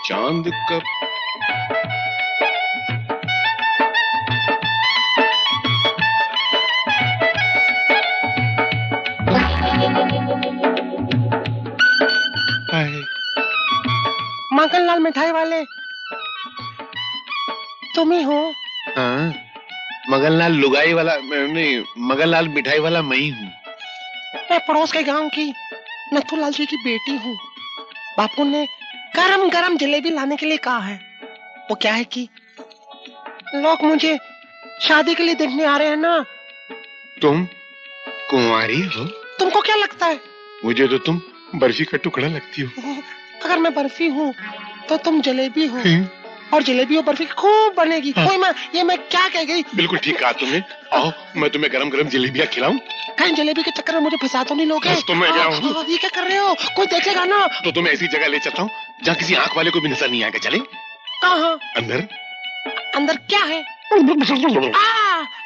चांद का मगनलाल मिठाई वाले तुम ही हो? हाँ, मगनलाल लुगाई वाला नहीं, मगनलाल मिठाई वाला मैं ही हूँ। मैं पड़ोस के गांव की नथुलाल जी की बेटी हूँ। बापू ने गरम गरम जलेबी लाने के लिए कहा है। वो क्या है कि लोग मुझे शादी के लिए देखने आ रहे हैं ना। तुम कुंवारी हो? तुमको क्या लगता है? मुझे तो तुम बर्फी का टुकड़ा लगती हो। अगर मैं बर्फी हूँ तो तुम जलेबी हो, और जलेबी और बर्फी खूब बनेगी। हाँ। ये मैं क्या कह गई? बिल्कुल ठीक कहा तुमने। आओ मैं तुम्हें गरम गरम जलेबियाँ खिलाऊं। कहीं जलेबी के चक्कर में मुझे फंसा तो नहीं लोगे? बस तो मैं क्या हूँ? ये क्या कर रहे हो? कोई देखेगा ना। तो तुम्हें ऐसी जगह ले चलता हूँ जहाँ किसी आंख वाले को भी नजर नहीं आएगा। चले? कहाँ? अंदर। अंदर क्या है?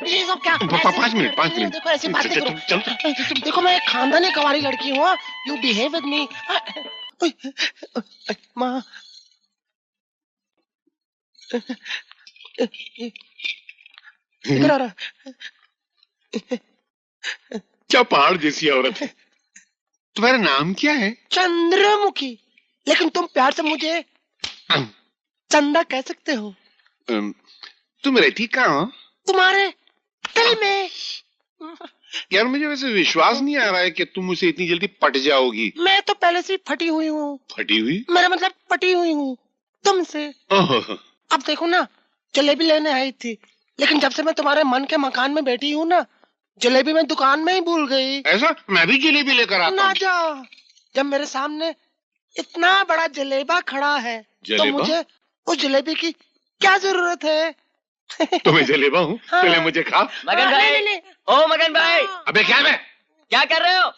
ये सब क्या? 5 मिनट। देखो ऐसी बात नहीं चल। करो। देखो मैं एक खानदानी कवारी लड़की हूँ। You behave with me. माँ इधर आ रहा। क्या पहाड़ जैसी औरत है। तुम्हारा नाम क्या है? चंद्रमुखी, लेकिन तुम प्यार से मुझे चंदा कह सकते हो। तुम रहती कहाँ हो? तुम्हारे दिल में। यार मुझे वैसे विश्वास नहीं आ रहा है कि तुम मुझसे इतनी जल्दी पट जाओगी। मैं तो पहले से फटी हुई हूँ। फटी हुई? मेरा मतलब पटी हुई हूँ तुमसे। अब देखो ना, जलेबी लेने आई थी, लेकिन जब से मैं तुम्हारे मन के मकान में बैठी हूँ ना, जलेबी मैं दुकान में ही भूल गई। ऐसा? मैं भी जलेबी लेकर आता ना हूँ। जा, जब मेरे सामने इतना बड़ा जलेबा खड़ा है तो मुझे उस जलेबी की क्या जरूरत है? तो मैं जलेबा हूँ। हाँ। पहले मुझे खा। मगन भाई, ओ मगन भाई, अबे क्या है? क्या कर रहे हो?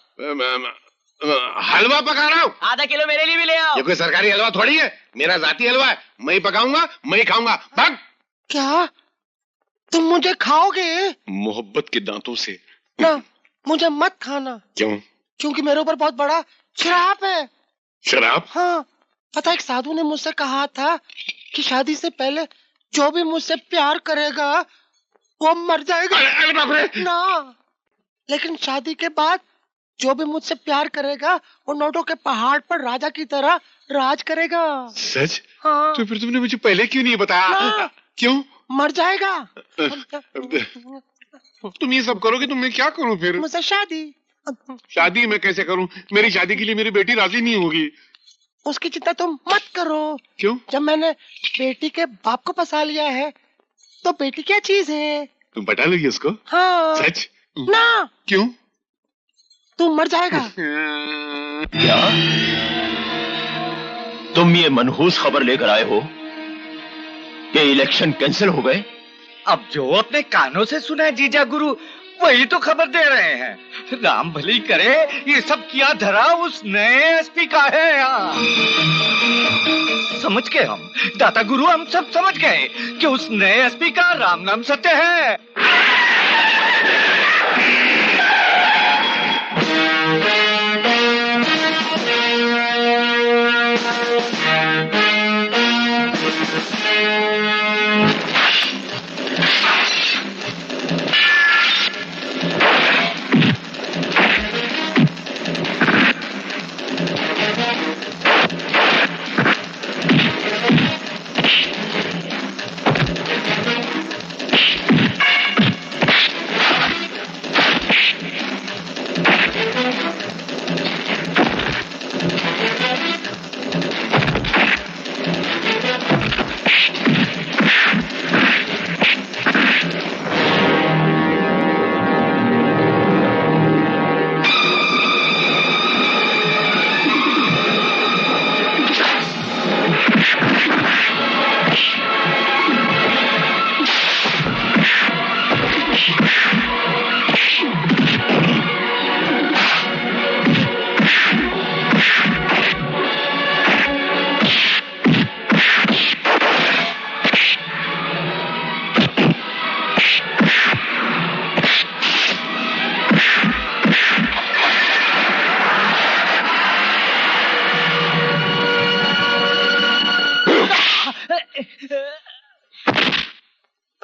हलवा पका रहा हूँ। आधा किलो मेरे लिए भी ले आओ। ये कोई सरकारी हलवा थोड़ी है, मेरा जाती हलवा है। मैं ही पकाऊंगा, मैं ही खाऊंगा। भाग। क्या तुम मुझे खाओगे? मोहब्बत के दांतों से। ना, मुझे मत खाना। क्यों? क्योंकि मेरे ऊपर बहुत बड़ा श्राप है। शराब? हाँ, पता एक साधु ने मुझसे कहा था कि शादी से पहले जो भी मुझसे प्यार करेगा वो मर जाएगा। अरे बाप रे। ना, लेकिन शादी के बाद जो भी मुझसे प्यार करेगा वो नोटों के पहाड़ पर राजा की तरह राज करेगा। सच? हाँ। तो फिर तुमने मुझे पहले क्यों नहीं बताया? ना, क्यों? मर जाएगा। तुम ये सब करोगे तो मैं क्या करूं फिर? मुझसे शादी। शादी मैं कैसे करूं? मेरी शादी के लिए मेरी बेटी राजी नहीं होगी। उसकी चिंता तुम मत करो। क्यों? जब मैंने बेटी के बाप को फंसा लिया है तो बेटी क्या चीज है? तुम बता लोगी उसको? हाँ। सच? ना। क्यों? तू मर जाएगा। क्या तुम ये मनहूस खबर लेकर आए हो कि इलेक्शन कैंसिल हो गए? अब जो अपने कानों से सुना है जीजा गुरु, वही तो खबर दे रहे हैं। राम भली करे, ये सब किया धरा उस नए एसपी का है यहाँ। समझ गए हम, दाता गुरु, हम सब समझ गए कि उस नए एसपी का राम नाम सत्य है।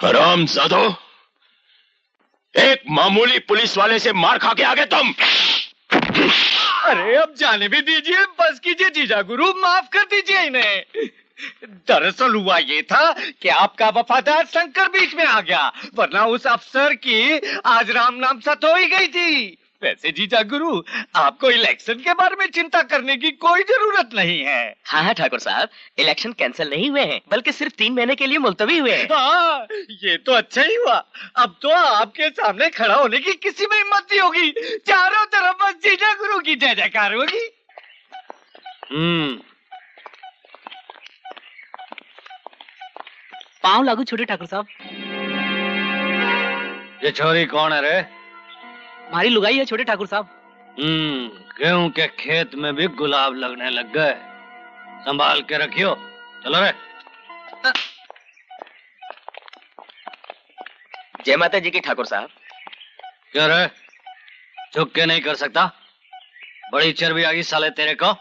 हरामजादो, एक मामूली पुलिस वाले से मार खा के आ गए तुम। अरे अब जाने भी दीजिए, बस कीजिए जीजा गुरु, माफ कर दीजिए इन्हें। दरअसल हुआ ये था कि आपका वफादार शंकर बीच में आ गया, वरना उस अफसर की आज राम नाम सत हो ही गई थी। वैसे जीजा गुरु, आपको इलेक्शन के बारे में चिंता करने की कोई जरूरत नहीं है। हाँ हाँ ठाकुर साहब, इलेक्शन कैंसिल नहीं हुए हैं, बल्कि सिर्फ 3 महीने के लिए मुलतवी हुए हैं। हाँ, ये तो अच्छा ही हुआ। अब तो आपके सामने खड़ा होने की किसी में हिम्मत नहीं होगी। चारों तरफ बस जीजा गुरु की जय जयकार होगी। पाँव लागू छोटे ठाकुर साहब। ये छोरी कौन है रे? हमारी लुगाई है छोटे ठाकुर साहब। गेहूं के खेत में भी गुलाब लगने लग गए, संभाल के रखियो। चलो रे। जय माता जी की ठाकुर साहब। क्यों रे, झुक के नहीं कर सकता? बड़ी चर्बी आ गई साले तेरे को।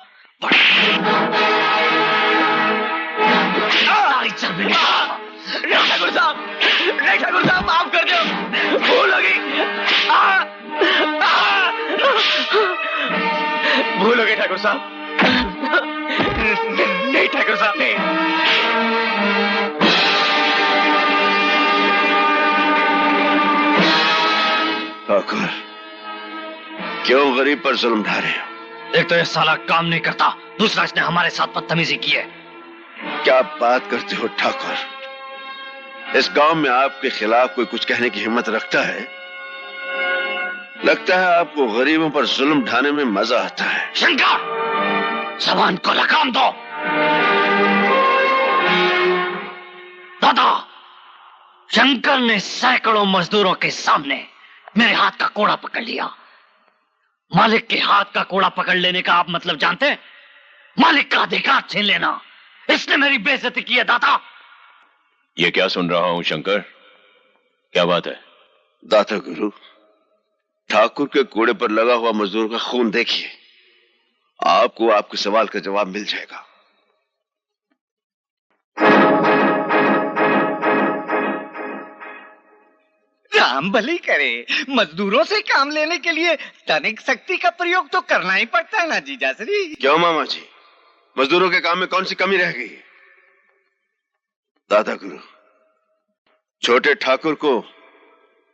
ठाकुर साहब, ठाकुर साहब माफ कर दो, भूल हो गई। भूल हो गए ठाकुर साहब। नहीं ठाकुर साहब, नहीं। ठाकुर, क्यों गरीब पर जुल्म ढा रहे हो? एक तो ये साला काम नहीं करता, दूसरा इसने हमारे साथ बदतमीजी की है। क्या बात करते हो ठाकुर? इस गांव में आपके खिलाफ कोई कुछ कहने की हिम्मत रखता है? लगता है आपको गरीबों पर जुल्म ढाने में मजा आता है। शंकर, जबान को लगाम दो। दादा, शंकर ने सैकड़ों मजदूरों के सामने मेरे हाथ का कोड़ा पकड़ लिया। मालिक के हाथ का कोड़ा पकड़ लेने का आप मतलब जानते हैं? मालिक का अधिकार छीन लेना। इसने मेरी बेइज्जती की है दादा। ये क्या सुन रहा हूं शंकर, क्या बात है? दाता गुरु, ठाकुर के कोड़े पर लगा हुआ मजदूर का खून देखिए, आपको आपके सवाल का जवाब मिल जाएगा। राम भली करे, मजदूरों से काम लेने के लिए तनिक शक्ति का प्रयोग तो करना ही पड़ता है ना जीजा श्री। क्यों मामा जी, मजदूरों के काम में कौन सी कमी रह गई है? दादा गुरु, छोटे ठाकुर को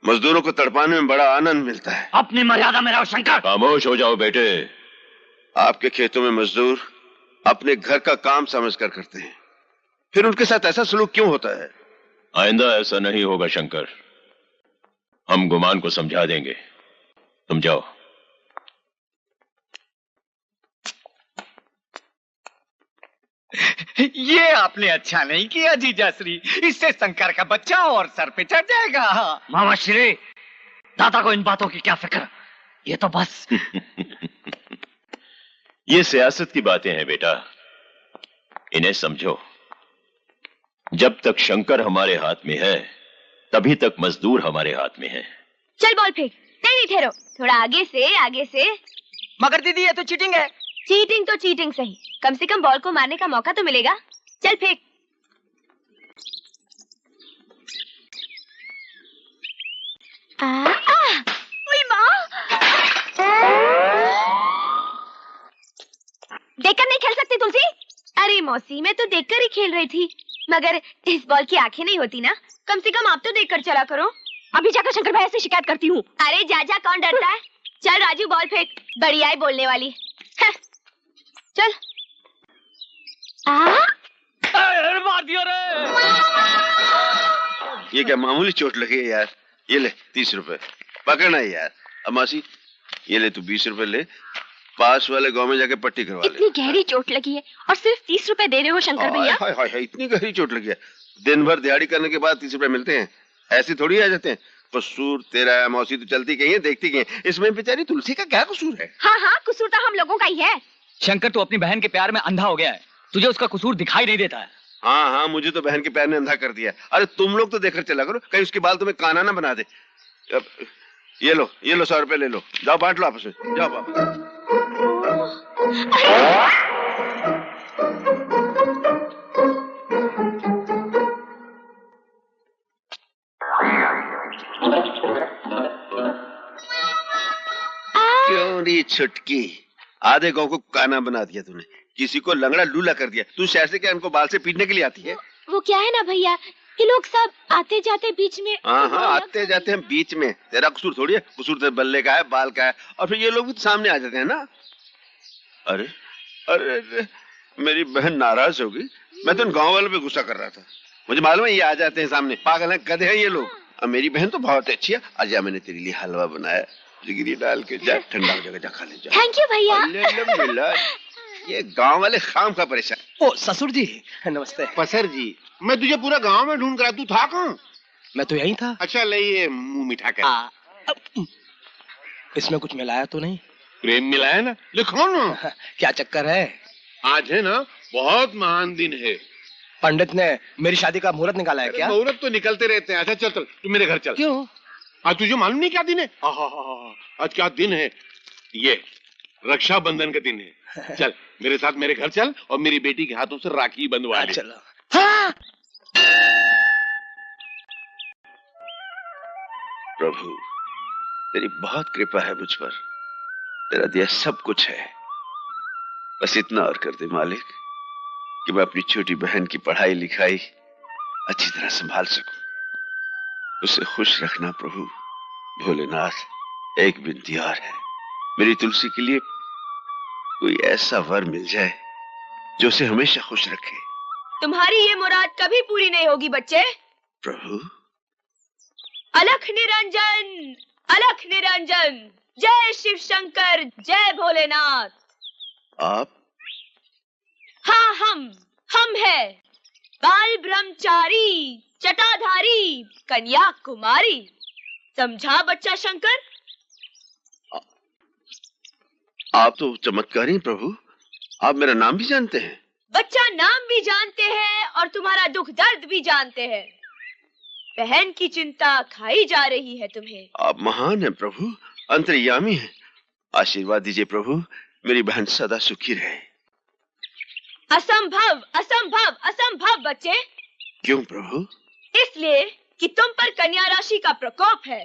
मजदूरों को तड़पाने में बड़ा आनंद मिलता है। अपनी मर्यादा में रहो शंकर। खामोश हो जाओ बेटे। आपके खेतों में मजदूर अपने घर का काम समझकर करते हैं, फिर उनके साथ ऐसा सलूक क्यों होता है? आइंदा ऐसा नहीं होगा शंकर, हम गुमान को समझा देंगे, तुम जाओ। ये आपने अच्छा नहीं किया जीजा श्री, इससे शंकर का बच्चा और सर पे चढ़ जाएगा। मामा श्री, दादा को इन बातों की क्या फिक्र, ये तो बस ये सियासत की बातें हैं बेटा, इन्हें समझो। जब तक शंकर हमारे हाथ में है, तभी तक मजदूर हमारे हाथ में है। चल बॉल फेंक। नहीं ठहरो, थोड़ा आगे से, आगे से। मगर दीदी ये तो चीटिंग है। चीटिंग तो चीटिंग सही, कम से कम बॉल को मारने का मौका तो मिलेगा। चल फेंक। ओए माँ, देखकर नहीं खेल सकती तुलसी? अरे मौसी, मैं तो देखकर ही खेल रही थी, मगर इस बॉल की आंखें नहीं होती ना, कम से कम आप तो देखकर चला करो। अभी जाकर शंकर भैया से शिकायत करती हूँ। अरे जा जा, कौन डरता है। चल राजू बॉल फेंक, बढ़िया है बोलने वाली। चल। मार दिया रे। ये क्या मामूली चोट लगी है यार? ये ले 30 रुपए, पकड़ना है यार। अमासी, ये ले तू 20 रुपए ले, पास वाले गांव में जाके पट्टी करवा ले। इतनी गहरी चोट लगी है और सिर्फ 30 रुपए दे रहे हो शंकर भैया? हाय हाय हाय, इतनी गहरी चोट लगी है। दिन भर दिहाड़ी करने के बाद 30 रुपए मिलते हैं, ऐसे थोड़ी आ जाते हैं। कसूर तेरा है मौसी, तो चलती गई है, देखती गई है। इसमें बेचारी तुलसी का क्या कसूर है? हाँ हाँ, कसूर तो हम लोगों का ही है। शंकर तो अपनी बहन के प्यार में अंधा हो गया है, तुझे उसका कसूर दिखाई नहीं देता है। हाँ हाँ, मुझे तो बहन के प्यार ने अंधा कर दिया। अरे तुम लोग तो देखकर चला करो, कहीं उसके बाल तुम्हें काना ना बना दे। अब ये लो 100 रुपए ले लो, जाओ बांट लो आपस में, जाओ वापस। छुटकी, आधे गांव को काना बना दिया तूने, किसी को लंगड़ा लूला कर दिया। तू शहर से क्या इनको बाल से पीटने के लिए आती है? वो क्या है ना भैया, ये लोग सब आते जाते बीच में। हाँ हाँ, आते जाते हैं बीच में। तेरा कसूर थोड़ी है, कसूर तो बल्ले का है, बाल का है, और फिर ये लोग भी सामने आ जाते हैं ना। अरे अरे, अरे मेरी बहन नाराज होगी। मैं तो इन गाँव वालों पे गुस्सा कर रहा था। मुझे मालूम है ये आ जाते हैं सामने, पागल है, गधे हैं ये लोग। और मेरी बहन तो बहुत अच्छी है। आजा, मैंने तेरे लिए हलवा बनाया, जिगरी डाल के जा, ठंडा हो जाएगा, जा खा ले जा। थैंक यू भैया। ये गांव वाले खाम का परेशान। ओ ससुर जी नमस्ते। पसर जी, मैं तुझे पूरा गांव में ढूंढ कर, तू था कहाँ? मैं तो यहीं था। अच्छा ले ये मुंह मीठा कर। इसमें कुछ मिलाया तो नहीं? प्रेम मिलाया ना, लिखो ना। क्या चक्कर है? आज है ना बहुत महान दिन है। पंडित ने मेरी शादी का मुहूर्त निकाला है क्या? मुहूर्त तो निकलते रहते हैं। अच्छा चल चल, तू मेरे घर चल। क्यों? आज तुझे मालूम नहीं क्या दिन है? आज क्या दिन है? ये रक्षाबंधन का दिन है। चल मेरे साथ मेरे घर चल और मेरी बेटी के हाथों से राखी बंधवा ले। चलो। हाँ। प्रभु तेरी बहुत कृपा है मुझ पर, तेरा दिया सब कुछ है। बस इतना और कर दे मालिक कि मैं अपनी छोटी बहन की पढ़ाई लिखाई अच्छी तरह संभाल सकूं। उसे खुश रखना प्रभु। भोलेनाथ एक विनती और है, मेरी तुलसी के लिए कोई ऐसा वर मिल जाए जो उसे हमेशा खुश रखे। तुम्हारी ये मुराद कभी पूरी नहीं होगी बच्चे। प्रभु अलख निरंजन, अलख निरंजन, जय शिव शंकर, जय भोलेनाथ। आप? हाँ हम है बाल ब्रह्मचारी, जटाधारी, कन्याकुमारी। समझा बच्चा शंकर? आप तो चमत्कारी प्रभु, आप मेरा नाम भी जानते हैं। बच्चा नाम भी जानते हैं और तुम्हारा दुख दर्द भी जानते हैं। बहन की चिंता खाई जा रही है तुम्हें। आप महान हैं प्रभु, अंतर्यामी हैं। आशीर्वाद दीजिए प्रभु, मेरी बहन सदा सुखी रहे। असंभव असंभव असंभव बच्चे। क्यों प्रभु? इसलिए कि तुम पर कन्या राशि का प्रकोप है।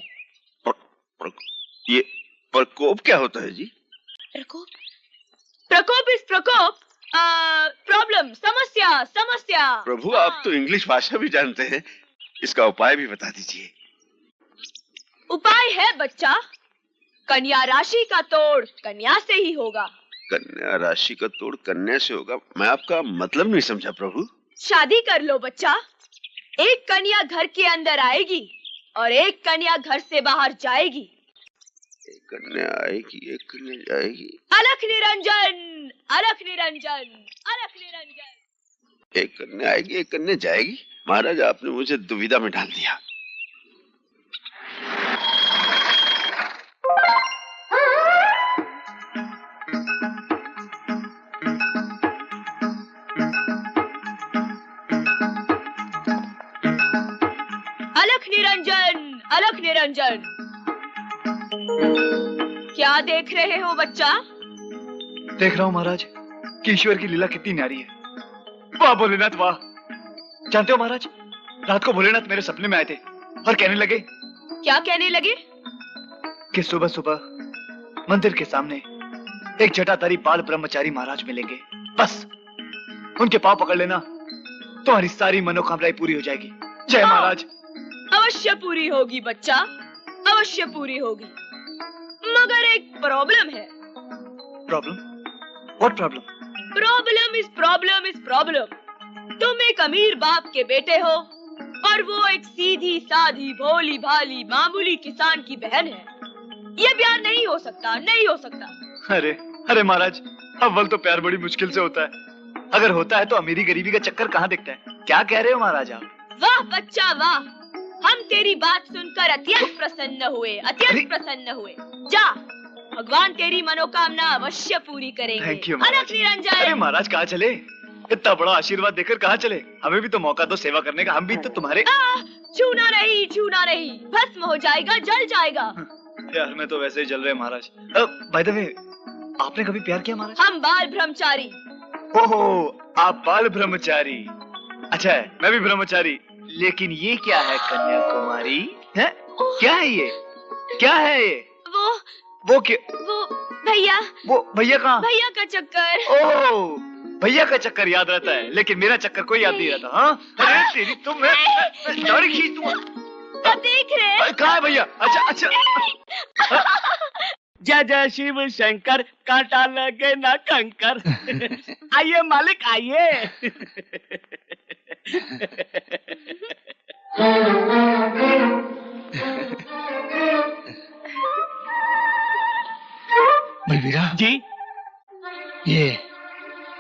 ये प्रकोप क्या होता है जी? प्रकोप? प्रकोप इस प्रकोप, प्रॉब्लम, समस्या समस्या। प्रभु आप तो इंग्लिश भाषा भी जानते हैं, इसका उपाय भी बता दीजिए। उपाय है बच्चा, कन्या राशि का तोड़ कन्या से ही होगा। कन्या राशि का तोड़ कन्या से होगा? मैं आपका मतलब नहीं समझा प्रभु। शादी कर लो बच्चा, एक कन्या घर के अंदर आएगी और एक कन्या घर से बाहर जाएगी। एक कन्या आएगी, एक कन्या जाएगी। अलख निरंजन, अलख निरंजन, अलख निरंजन। एक कन्या आएगी, एक कन्या जाएगी। महाराज आपने मुझे दुविधा में डाल दिया। अलख निरंजन, अलख निरंजन। क्या देख रहे हो बच्चा? देख रहा हूँ महाराज कि ईश्वर की लीला कितनी न्यारी है। वाह भोलेनाथ वाह। जानते हो महाराज, रात को भोलेनाथ मेरे सपने में आए थे और कहने लगे। क्या कहने लगे? कि सुबह सुबह मंदिर के सामने एक जटाधारी बाल ब्रह्मचारी महाराज मिलेंगे, बस उनके पांव पकड़ लेना, तुम्हारी सारी मनोकामनाएं पूरी हो जाएगी। जय महाराज। अवश्य पूरी होगी बच्चा, अवश्य पूरी होगी, मगर एक प्रॉब्लम है। Problem? What problem? Problem is problem is problem. तुम एक अमीर बाप के बेटे हो और वो एक सीधी साधी भोली भाली मामूली किसान की बहन है। ये प्यार नहीं हो सकता, नहीं हो सकता। अरे अरे महाराज, अव्वल तो प्यार बड़ी मुश्किल से होता है, अगर होता है तो अमीरी गरीबी का चक्कर कहाँ दिखता है। क्या कह रहे हो महाराज आप? वाह बच्चा वाह, हम तेरी बात सुनकर अत्यंत प्रसन्न हुए, अत्यंत प्रसन्न हुए। जा, भगवान तेरी मनोकामना अवश्य पूरी करेंगे। थैंक यू अलख निरंजन। अरे महाराज कहाँ चले? इतना बड़ा आशीर्वाद देकर कहाँ चले? हमें भी तो मौका दो सेवा करने का, हम भी तो तुम्हारे। छूना नहीं, छूना नहीं, भस्म हो जाएगा, जल जाएगा। यार मैं तो वैसे ही जल रहे महाराज। बाय द वे, आपने कभी प्यार किया महाराज? हम बाल ब्रह्मचारी। ओहो, आप बाल ब्रह्मचारी। अच्छा है, मैं भी ब्रह्मचारी। लेकिन ये क्या है कन्याकुमारी? है क्या है ये? क्या है ये? वो क्या? वो भैया वो भैया कहाँ? भैया का चक्कर। ओह, भैया का चक्कर याद रहता है, लेकिन मेरा चक्कर कोई याद नहीं रहता। हाँ, अरे तेरी तो मैं दाढ़ी खींच दूंगा। तो देख रहे कहाँ है भैया? अच्छा अच्छा। जय जय शिव शंकर, कांटा लगे ना कंकर। आइए मालिक आइए। बलबीरा जी, ये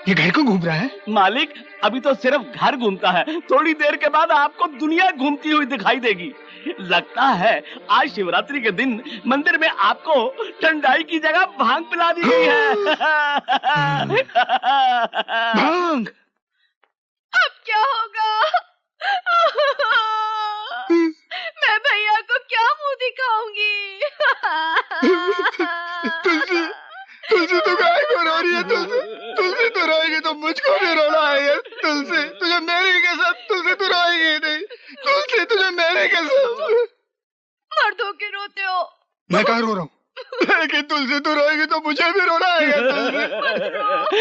घर को घूम रहा है? मालिक अभी तो सिर्फ घर घूमता है, थोड़ी देर के बाद आपको दुनिया घूमती हुई दिखाई देगी। लगता है आज शिवरात्रि के दिन मंदिर में आपको ठंडाई की जगह भांग पिला दी गई है। भांग? अब क्या होगा? मैं भैया को क्या मुंह दिखाऊंगी? तुलसी तो गाय को रो रही है। तुलसी तो रोएगी तो मुझको भी रोना है। तुलसी तुझे मेरी कसम, तुलसी तू रोएगी नहीं। तुलसी तुझे मेरी कसम। मर्दों के रोते हो। मैं कहाँ रो रहा हूँ? लेकिन तुलसी तू रोएगी तो मुझे भी रोना है।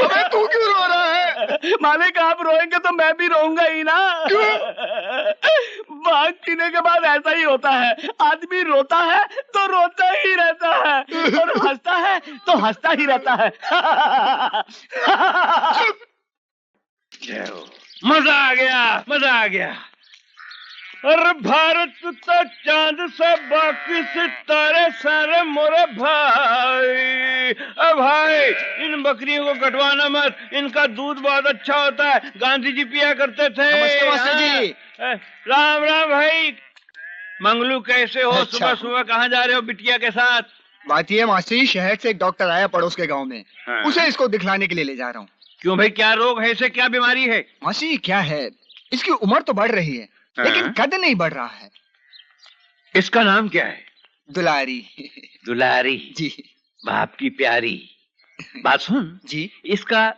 अबे तू क्यों रो रहा है? मालिक आप रोएंगे तो मैं भी रोऊंगा ही ना। भांग पीने के बाद ऐसा ही होता है, आदमी रोता है तो रोता ही रहता है और हंसता है तो हंसता ही रहता है। मजा आ गया, मजा आ गया। अरे भारत तो चांद सा बाकी सितारे सारे मोरे भाई। अब भाई इन बकरियों को कटवाना मत, इनका दूध बहुत अच्छा होता है, गांधी जी पिया करते थे। नमस्ते मास्टर जी। राम राम भाई। मंगलू कैसे हो? अच्छा। सुबह सुबह कहाँ जा रहे हो बिटिया के साथ? बात ये मास्टर जी, शहर से एक डॉक्टर आया पड़ोस के गांव में। हाँ। उसे इसको दिखलाने के लिए ले जा रहा हूँ। क्यों भाई, क्या रोग है इसे, क्या बीमारी है? मास्टर जी क्या है, इसकी उम्र तो बढ़ रही है लेकिन कद नहीं बढ़ रहा है। इसका नाम क्या है? दुलारी। दुलारी जी। बाप की प्यारी। बात सुन जी। इसका